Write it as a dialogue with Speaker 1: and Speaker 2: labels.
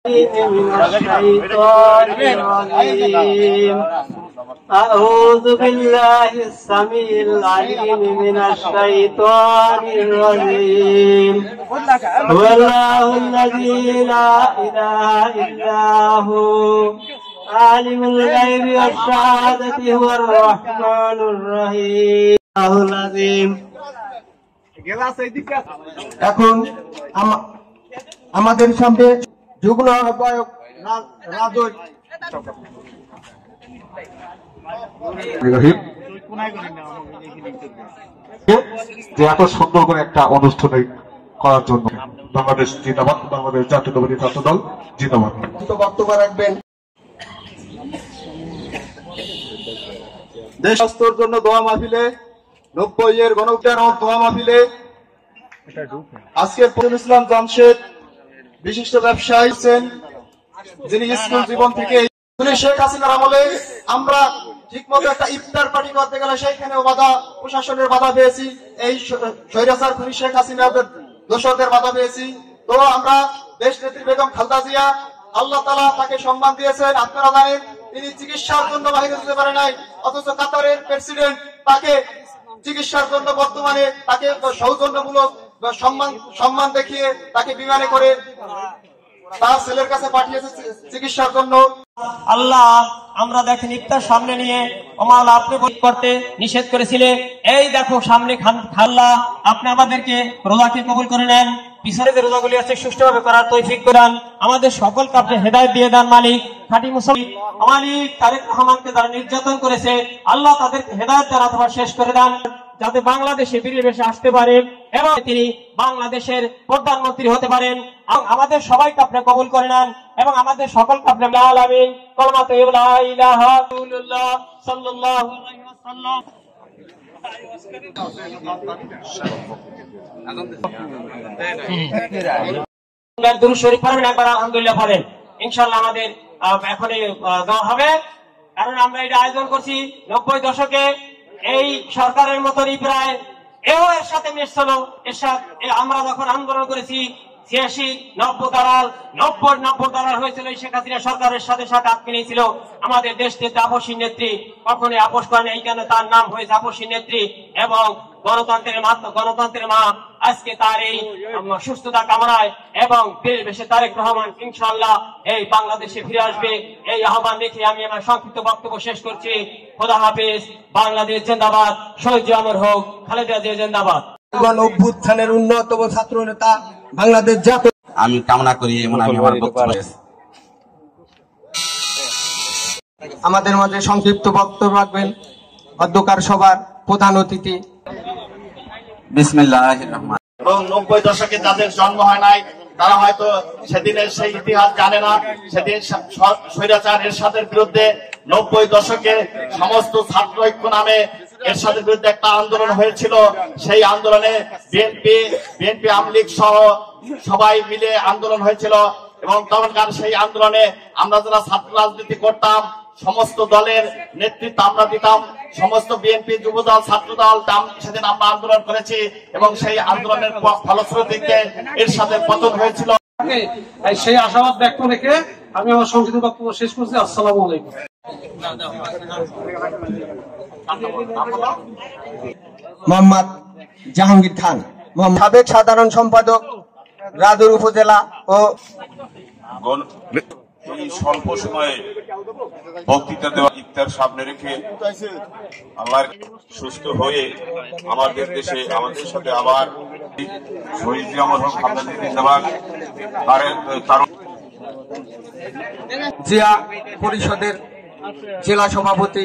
Speaker 1: من الشيطان الرجيم أعوذ بالله السميع العليم من الشيطان الرجيم هو الله الذي لا إله إلا هو عالم الغيب والشهادة هو الرحمن الرحيم العظيم
Speaker 2: এখন আমাদের সামনে যুগ্ম আহ্বায়ক রাজুর
Speaker 3: যে এত সুন্দর করে একটা অনুষ্ঠান করার জন্য বাংলাদেশ জিন্দাবাদ, বাংলাদেশ জাতীয়তাবাদী ছাত্র দল জিন্দাবাদ।
Speaker 2: বক্তব্য রাখবেন
Speaker 4: দেশ স্বাস্থ্যের জন্য দোয়া মাহফিলে 90 গণউত্থান দোয়া মাহফিলে আজকের ইসলাম জামশেদ বিশিষ্ট ব্যবসায়ী ছিলেন, যিনি স্কুল জীবন থেকে শেখ হাসিনার আমলে আমরা ঠিকমতো একটা ইফতার পার্টি করতে গেলে সেইখানেও বাধা, প্রশাসনের বাধা পেয়েছি, এই স্বৈরাচার খুনি শেখ হাসিনার দোসরদের বাধা পেয়েছি। তো আমরা দেশ নেত্রী বেগম খালেদা জিয়া, আল্লাহ তাআলা তাকে সম্মান দিয়েছেন। আপনারা জানেন তিনি চিকিৎসার জন্য বাহিরে যেতে পারে নাই, অথচ কাতারের প্রেসিডেন্ট তাকে চিকিৎসার জন্য বর্তমানে তাকে সৌজন্যমূলক সম্মান দেখিয়ে তাকে বিমানে করে তার ছেলের কাছে পাঠিয়েছে চিকিৎসার জন্য।
Speaker 1: আল্লাহ আমরা দেখেন ইফতার সামনে নিয়ে ওমালা আপনি করতে নিষেধ করেছিলেন, এই দেখো সামনে আল্লাহ আপনি আমাদেরকে রোজাকে কবুল করে নেন, পিছনে যে রোজাগুলি আছে সুষ্ঠুভাবে করার তৌফিক করেন, আমাদের সকলকে আপনি হেদায়েত দিয়ে দেন মালিক। খাঁটি মুসলিম মালিক তারেক রহমানকে যারা নির্যাতন করেছে আল্লাহ তাদেরকে হেদায়েত দ্বারা অথবা শেষ করে দেন, যাতে বাংলাদেশে ফিরে এসে আসতে পারেন এবং তিনি বাংলাদেশের প্রধানমন্ত্রী হতে পারেন। আমাদের সবাইকে আপনি কবুল করে নেন এবং আমাদের সকলকে আপনি আমিন। কলমা তাইয়্যিবা লা ইলাহা ইল্লাল্লাহ সাল্লাল্লাহু আলাইহি ওয়াসাল্লাম। দুরূদ শরীফ পড়েন, একবার আলহামদুলিল্লাহ পড়েন, ইনশাআল্লাহ আমাদের এখনই দোয়া হবে। কারণ আমরা এটা আয়োজন করছি 90 দশকে এই সরকারের মতনই প্রায় এও এর সাথে মিশছিল। আমরা যখন আন্দোলন করেছি 86-90 দালাল হয়েছিল শেখ হাসিনা সরকারের সাথে আটকে নিয়েছিল আমাদের দেশ থেকে আপসী নেত্রী, কখনোই আপোষ করেন, এই কারণে তার নাম হয়েছে আপসী নেত্রী এবং গণতন্ত্রের মা। আজকে তার এই সুস্থতা কামনায় এবং দেশে তারেক রহমান ইনশাআল্লাহ এই বাংলাদেশে ফিরে আসবে, এই আহ্বান রেখে আমি আমার সংক্ষিপ্ত বক্তব্য শেষ করছি। খোদা হাফেজ। বাংলাদেশ জিন্দাবাদ, শহীদ অমর হোক, খালেদা জিয়া জিন্দাবাদ।
Speaker 2: অভ্যুত্থানের অন্যতম ছাত্র নেতা বাংলাদেশ জাতীয়
Speaker 5: আমি কামনা করি এবং আমি আমার বক্তব্য
Speaker 2: আমাদের মাঝে সংক্ষিপ্ত বক্তব্য রাখবেন অধ্যকার সভার প্রধান অতিথি।
Speaker 5: বিসমিল্লাহির রহমানির রহিম।
Speaker 4: এবং 90 দশকে যাদের জন্ম হয় নাই তারা হয়তো সেদিনের সেই ইতিহাস জানে না। সেদিন স্বৈরাচার এরশাদের বিরুদ্ধে 90 দশকে সমস্ত ছাত্র ঐক্য নামে এরশাদের বিরুদ্ধে একটা আন্দোলন হয়েছিল। সেই আন্দোলনে বিএনপি আওয়ামী লীগ সহ সবাই মিলে আন্দোলন হয়েছিল এবং তখনকার সেই আন্দোলনে আমরা যারা ছাত্র রাজনীতি করতাম সমস্ত দলের নেতৃত্ব আমরা দিতাম, সমস্ত বিএনপি যুবদল ছাত্রদল সেদিন আমরা আন্দোলন করেছি এবং সেই আন্দোলনের ফলশ্রুতিতে এরশাদের পতন হয়েছিল।
Speaker 6: সেই আশাবাদ ব্যক্ত রেখে আমি আমার সংক্ষিপ্ত বক্তব্য শেষ করছি। আসসালামু আলাইকুম।
Speaker 2: মোহাম্মদ জাহাঙ্গীর খান, সাবেক সাধারণ সম্পাদক রাজুর উপজেলা ও
Speaker 7: এই স্বল্প সময়ে বক্তৃতা দেওয়া ইফতার সামনে রেখে আল্লাহর সুস্থ হয়ে আমাদের দেশে আমাদের সাথে আবার শহীদ অমর হোক, খালেদা জিয়া জিন্দাবাদ।
Speaker 2: জিয়া পরিষদের জেলা সভাপতি